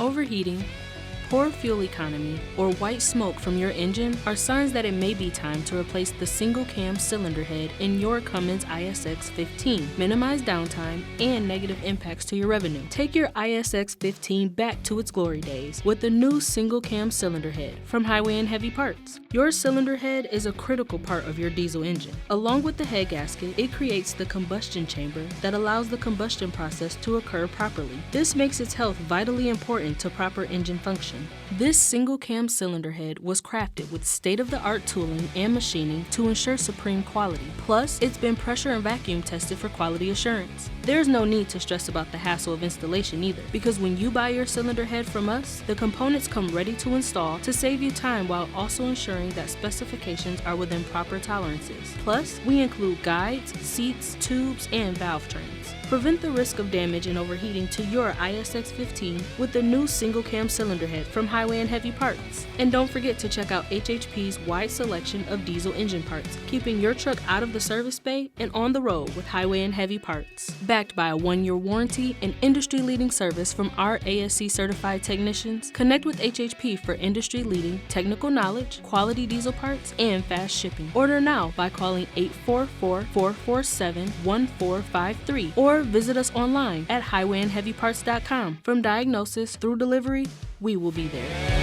Overheating, poor fuel economy, or white smoke from your engine are signs that it may be time to replace the single cam cylinder head in your Cummins ISX15. Minimize downtime and negative impacts to your revenue. Take your ISX15 back to its glory days with the new single cam cylinder head from Highway and Heavy Parts. Your cylinder head is a critical part of your diesel engine. Along with the head gasket, it creates the combustion chamber that allows the combustion process to occur properly. This makes its health vitally important to proper engine function. This single cam cylinder head was crafted with state-of-the-art tooling and machining to ensure supreme quality. Plus, it's been pressure and vacuum tested for quality assurance. There's no need to stress about the hassle of installation either, because when you buy your cylinder head from us, the components come ready to install to save you time while also ensuring that specifications are within proper tolerances. Plus, we include guides, seats, tubes, and valve trains. Prevent the risk of damage and overheating to your ISX15 with the new single cam cylinder head from Highway and Heavy Parts. And don't forget to check out HHP's wide selection of diesel engine parts, keeping your truck out of the service bay and on the road with Highway and Heavy Parts. Backed by a 1-year warranty and industry-leading service from our ASC certified technicians, connect with HHP for industry-leading technical knowledge, quality diesel parts, and fast shipping. Order now by calling 844-447-1453 or visit us online at highwayandheavyparts.com. From diagnosis through delivery, we will be there.